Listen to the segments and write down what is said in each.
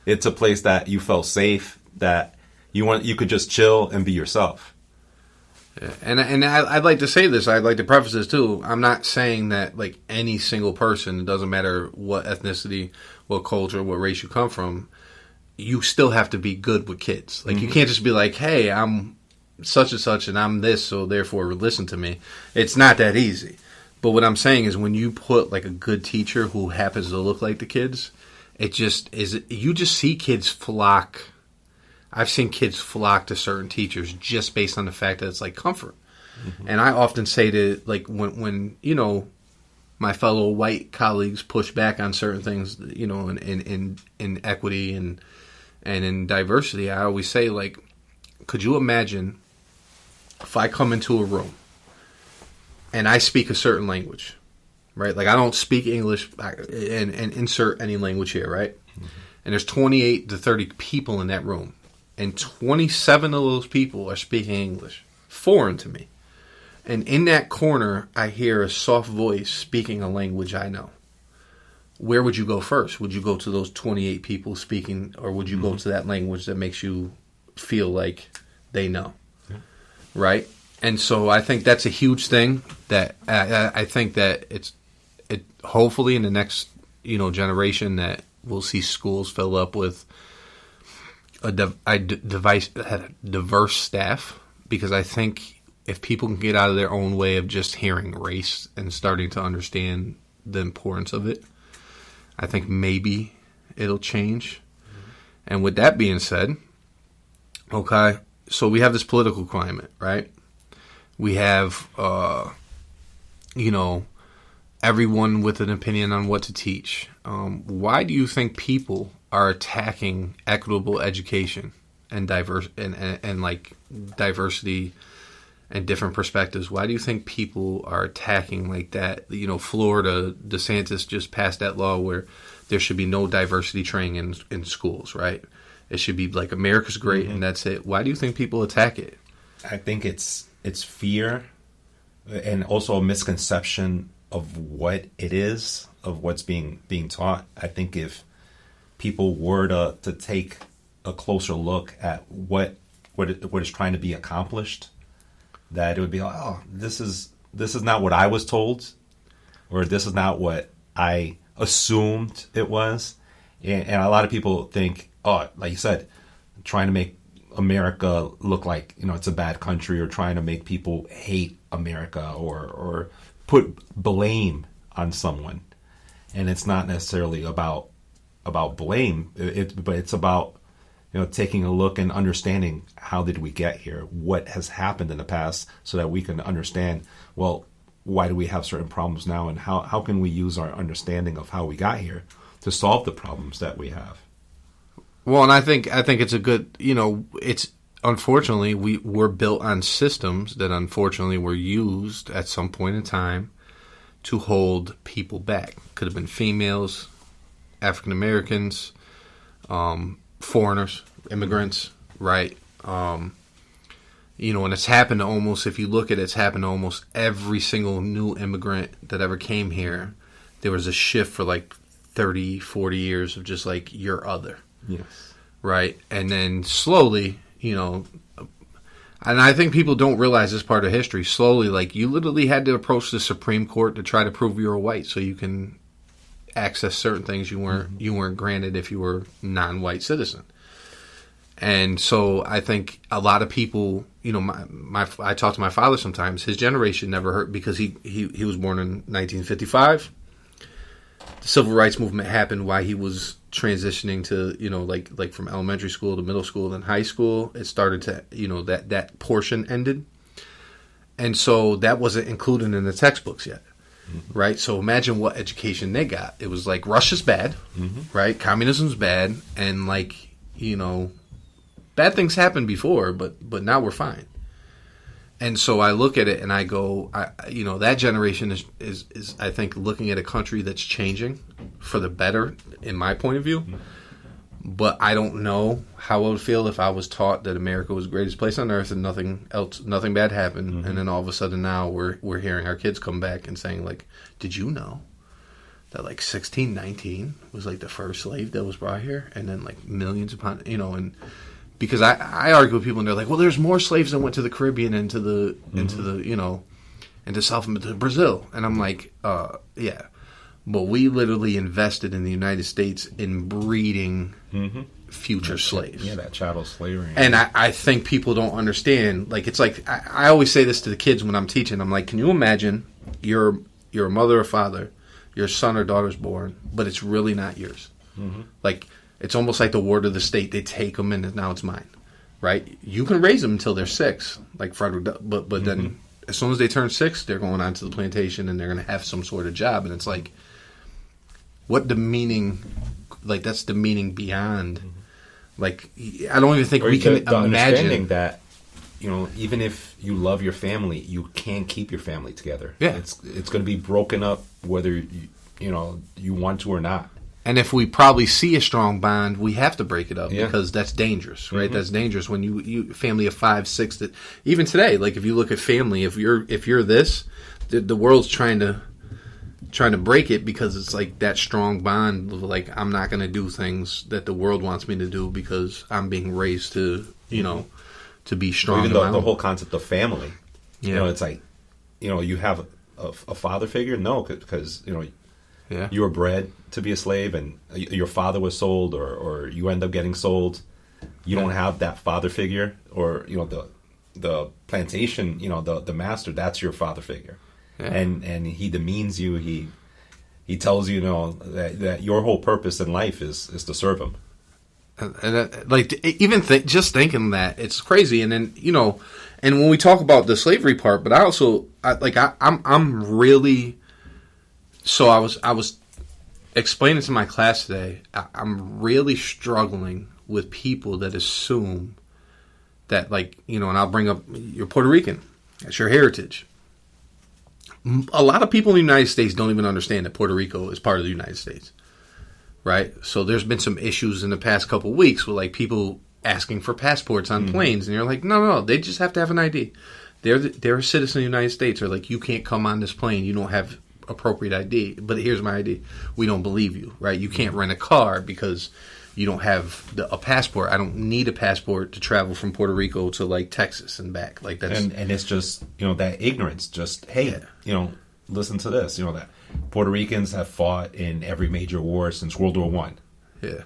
It's a place that you felt safe, that you could just chill and be yourself. Yeah. And I'd like to say this. I'd like to preface this too. I'm not saying that like any single person, it doesn't matter what ethnicity, what culture, what race you come from, you still have to be good with kids. Like you can't just be like, hey, I'm such and such and I'm this, so therefore listen to me. It's not that easy. But what I'm saying is when you put like a good teacher who happens to look like the kids, it just is, you just see kids flock. I've seen kids flock to certain teachers just based on the fact that it's like comfort. And I often say to like when you know, my fellow white colleagues push back on certain things, you know, in equity and in diversity, I always say like, could you imagine if I come into a room and I speak a certain language, right? Like I don't speak English and insert any language here, right? And there's 28 to 30 people in that room. And 27 of those people are speaking English, foreign to me. And in that corner, I hear a soft voice speaking a language I know. Where would you go first? Would you go to those 28 people speaking, or would you go to that language that makes you feel like they know? Yeah. Right? And so I think that's a huge thing that I think that it hopefully in the next, you know, generation that we'll see schools fill up with a diverse staff, because I think if people can get out of their own way of just hearing race and starting to understand the importance of it, I think maybe it'll change. And with that being said, okay, so we have this political climate, right? We have, you know, everyone with an opinion on what to teach. Why do you think people are attacking equitable education and diverse and like diversity and different perspectives? Why do you think people are attacking like that? You know, Florida, DeSantis just passed that law where there should be no diversity training in schools, right? It should be like America's great and that's it. Why do you think people attack it? I think it's fear and also a misconception of what it is, of what's being taught. I think if people were to take a closer look at what is trying to be accomplished, that it would be like, oh, this is not what I was told, or this is not what I assumed it was. And a lot of people think, oh, like you said, trying to make America look like, you know, it's a bad country, or trying to make people hate America, or put blame on someone. And it's not necessarily about blame, but it's about, you know, taking a look and understanding how did we get here, what has happened in the past, so that we can understand, well, why do we have certain problems now, and how can we use our understanding of how we got here to solve the problems that we have. Well, and I think it's a good, you know, it's unfortunately we're built on systems that unfortunately were used at some point in time to hold people back. Could have been females, African Americans, foreigners, immigrants, right? You know, and it's happened to almost, if you look at it, it's happened to almost every single new immigrant that ever came here. There was a shift for like 30, 40 years of just like, you're other. Yes. Right? And then slowly, you know, and I think people don't realize this part of history, slowly, like, you literally had to approach the Supreme Court to try to prove you were white so you can access certain things you weren't granted if you were non-white citizen. And so I think a lot of people, you know, I talk to my father sometimes. His generation never heard, because he was born in 1955. The civil rights movement happened while he was transitioning to, you know, like from elementary school to middle school, then high school. It started to, you know, that portion ended. And so that wasn't included in the textbooks yet. Mm-hmm. Right? So imagine what education they got. It was like, Russia's bad, right? Communism's bad, and like, you know, bad things happened before, but now we're fine. And so I look at it and I go, you know, that generation is I think looking at a country that's changing for the better, in my point of view. Mm-hmm. But I don't know how I would feel if I was taught that America was the greatest place on earth and nothing bad happened. Mm-hmm. And then all of a sudden now we're hearing our kids come back and saying, like, did you know that like 16, 19 was like the first slave that was brought here, and then like millions upon, and because I argue with people and they're like, well, there's more slaves that went to the Caribbean and to the into South to Brazil, and I'm like, yeah, but we literally invested in the United States in breeding future slaves. Yeah, that chattel slavery. And I think people don't understand. Like, it's like I always say this to the kids when I'm teaching. I'm like, can you imagine you're a mother or father, your son or daughter's born, but it's really not yours. Like, it's almost like the ward of the state. They take them and now it's mine, right? You can raise them until they're 6, like Frederick, but then as soon as they turn 6, they're going on to the plantation and they're going to have some sort of job. And it's like, what demeaning, like, that's demeaning beyond, like, I don't even think we can imagine. Understanding that, even if you love your family, you can't keep your family together. Yeah. It's going to be broken up whether, you want to or not. And if we probably see a strong bond, we have to break it up because that's dangerous, right? That's dangerous when you family of 5, 6. That even today, like if you look at family, if you're this, the world's trying to break it because it's like that strong bond. Like, I'm not going to do things that the world wants me to do because I'm being raised to to be strong. Even the whole concept of family, yeah. It's like you have a father figure. No, because yeah. you were bred to be a slave, and your father was sold, or you end up getting sold. You don't have that father figure, or the plantation. The master. That's your father figure, and he demeans you. He tells you, that your whole purpose in life is to serve him. And even just thinking that, it's crazy. And then and when we talk about the slavery part, but I'm really. So I was explaining to my class today, I'm really struggling with people that assume that, and I'll bring up, you're Puerto Rican. That's your heritage. A lot of people in the United States don't even understand that Puerto Rico is part of the United States, right? So there's been some issues in the past couple of weeks with, people asking for passports on planes, and you're like, no, they just have to have an ID. They're a citizen of the United States, or you can't come on this plane, you don't have appropriate ID, but here's my ID. We don't believe you, right? You can't rent a car because you don't have a passport. I don't need a passport to travel from Puerto Rico to Texas and back. That's and it's just that ignorance. Just listen to this. That Puerto Ricans have fought in every major war since World War One. Yeah.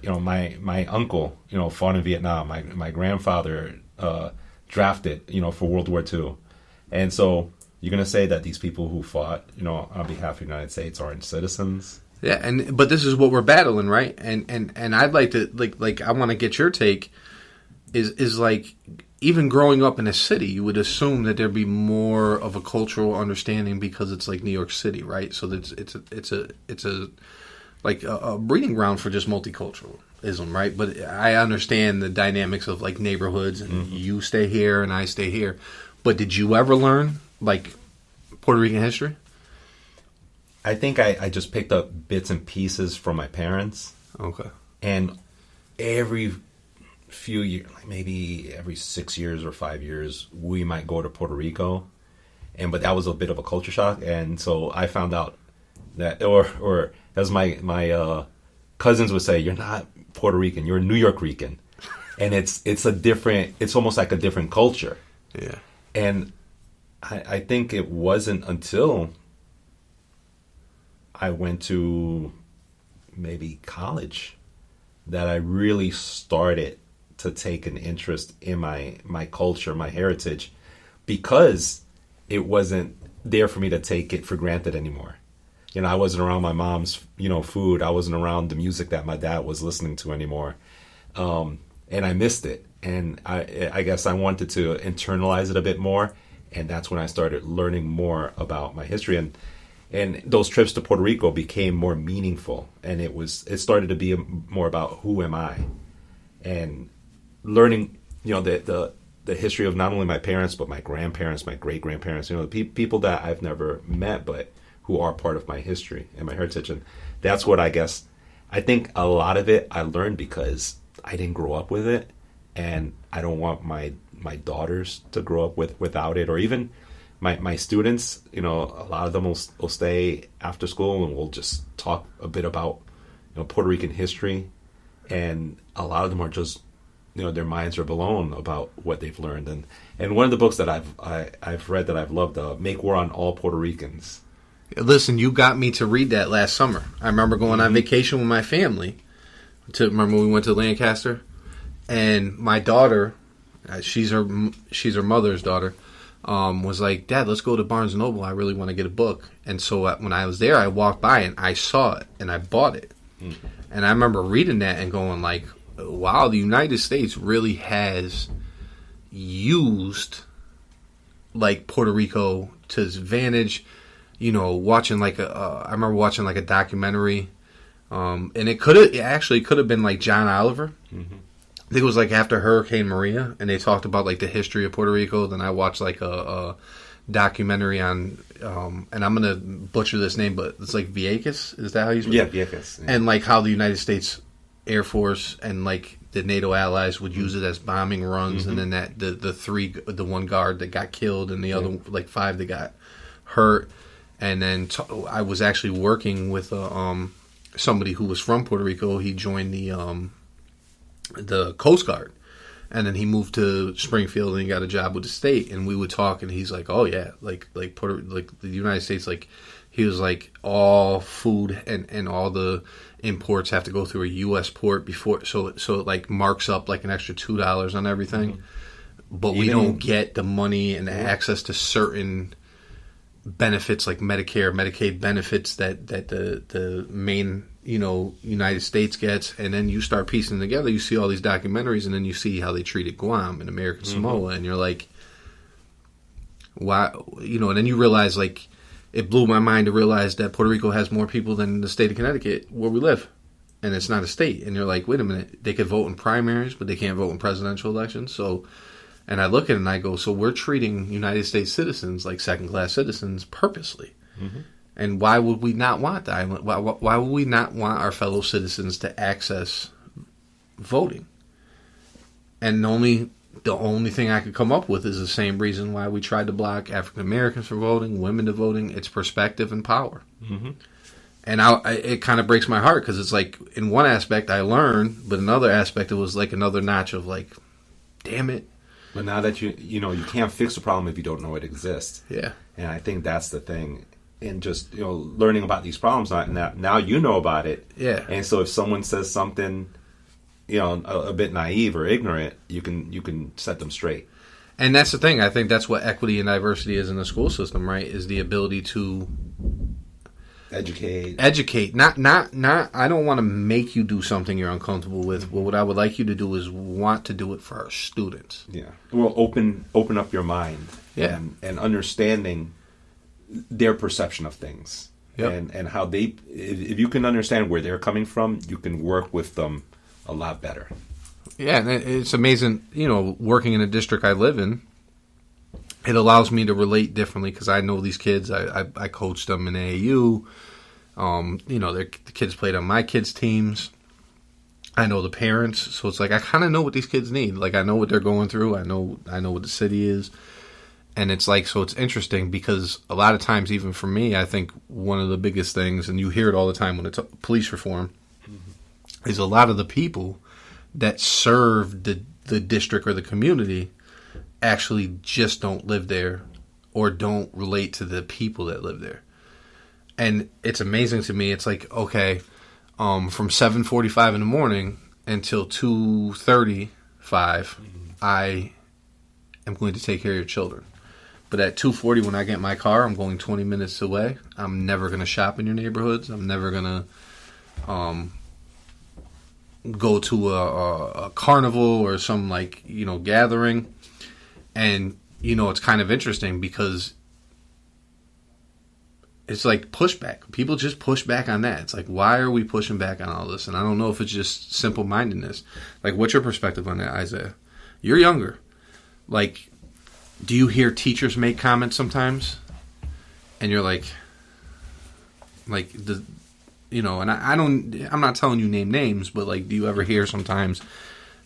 My uncle fought in Vietnam. My grandfather drafted for World War II, and so. You're going to say that these people who fought, on behalf of the United States aren't citizens? Yeah, but this is what we're battling, right? And I'd like to, I want to get your take, is even growing up in a city, you would assume that there'd be more of a cultural understanding because it's like New York City, right? So it's a breeding ground for just multiculturalism, right? But I understand the dynamics of neighborhoods, and you stay here and I stay here. But did you ever learn Puerto Rican history? I think I just picked up bits and pieces from my parents. Okay. And every few years, maybe every 6 years or 5 years, we might go to Puerto Rico. But that was a bit of a culture shock. And so I found out that, or as my cousins would say, you're not Puerto Rican, you're New York Rican. And it's almost like a different culture. Yeah. And I think it wasn't until I went to maybe college that I really started to take an interest in my culture, my heritage, because it wasn't there for me to take it for granted anymore. I wasn't around my mom's, food. I wasn't around the music that my dad was listening to anymore. And I missed it. And I guess I wanted to internalize it a bit more. And that's when I started learning more about my history. And those trips to Puerto Rico became more meaningful. And it started to be more about who am I? And learning, the history of not only my parents, but my grandparents, my great-grandparents, people that I've never met, but who are part of my history and my heritage. And that's what I think a lot of it I learned because I didn't grow up with it. And I don't want my daughters to grow up without it, or even my students, a lot of them will stay after school and we'll just talk a bit about, Puerto Rican history. And a lot of them are just, their minds are blown about what they've learned. And one of the books that I've read that I've loved, Make War on All Puerto Ricans. Listen, you got me to read that last summer. I remember going on vacation with my family. Remember when we went to Lancaster? And my daughter, she's her mother's daughter, was like, Dad, let's go to Barnes & Noble. I really want to get a book. And so when I was there, I walked by and I saw it and I bought it. Mm-hmm. And I remember reading that and going like, wow, the United States really has used like Puerto Rico to its advantage. Watching I remember watching like a documentary, and it actually could have been like John Oliver. Mm-hmm. I think it was like after Hurricane Maria, and they talked about like the history of Puerto Rico. Then I watched like a documentary on, and I'm gonna butcher this name, but it's like Vieques. Is that how you spell it? Yeah, Vieques. Yeah. And like how the United States Air Force and like the NATO allies would use it as bombing runs, and then that the one guard that got killed and the other like 5 that got hurt. And then I was actually working with somebody who was from Puerto Rico. He joined the Coast Guard, and then he moved to Springfield and he got a job with the state. And we would talk, and he's like, "Oh yeah, like the United States, like." He was like, all food and all the imports have to go through a U.S. port before, so it like marks up like an extra $2 on everything. Mm-hmm. But we don't get the money and the access to certain benefits like Medicare, Medicaid benefits that the main United States gets. And then you start piecing together. You see all these documentaries, and then you see how they treated Guam and American Samoa, and you're like, why? And then you realize like. It blew my mind to realize that Puerto Rico has more people than the state of Connecticut where we live. And it's not a state. And you're like, wait a minute, they could vote in primaries, but they can't vote in presidential elections. So, and I look at it and I go, so we're treating United States citizens like second-class citizens purposely. Mm-hmm. And why would we not want that? Why would we not want our fellow citizens to access voting? And the only thing I could come up with is the same reason why we tried to block African Americans from voting, women to voting. It's perspective and power. Mm-hmm. And it kind of breaks my heart because it's like, in one aspect I learned, but another aspect it was like another notch of like, damn it. But now that you can't fix a problem if you don't know it exists. Yeah. And I think that's the thing. And just, learning about these problems, now you know about it. Yeah. And so if someone says something... a bit naive or ignorant, you can set them straight. And that's the thing. I think that's what equity and diversity is in the school system, right? Is the ability to educate. Not. I don't want to make you do something you're uncomfortable with. But what I would like you to do is want to do it for our students. Yeah. Well, open up your mind. Yeah. And understanding their perception of things. Yep. And how they, if you can understand where they're coming from, you can work with them a lot better. Yeah, and it's amazing, working in a district I live in, it allows me to relate differently because I know these kids. I coached them in AAU. The kids played on my kids' teams. I know the parents, so it's like I kind of know what these kids need. Like I know what they're going through. I know what the city is. And it's like, so it's interesting because a lot of times, even for me, I think one of the biggest things, and you hear it all the time when it's police reform, is a lot of the people that serve the district or the community actually just don't live there or don't relate to the people that live there. And it's amazing to me. It's like, okay, from 7:45 in the morning until 2:35, I am going to take care of your children. But at 2:40 when I get in my car, I'm going 20 minutes away. I'm never going to shop in your neighborhoods. I'm never going to go to a carnival or some gathering. And it's kind of interesting because it's like pushback. People just push back on that. It's like, why are we pushing back on all this? And I don't know if it's just simple-mindedness. Like, what's your perspective on that, Isaiah? You're younger. Like, do you hear teachers make comments sometimes? And you're like, and I'm not telling you name names, but like, do you ever hear sometimes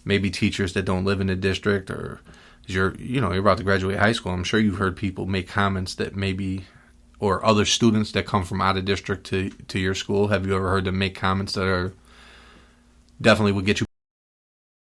maybe teachers that don't live in the district or you're about to graduate high school. I'm sure you've heard people make comments that maybe, or other students that come from out of district to your school. Have you ever heard them make comments that are definitely would get you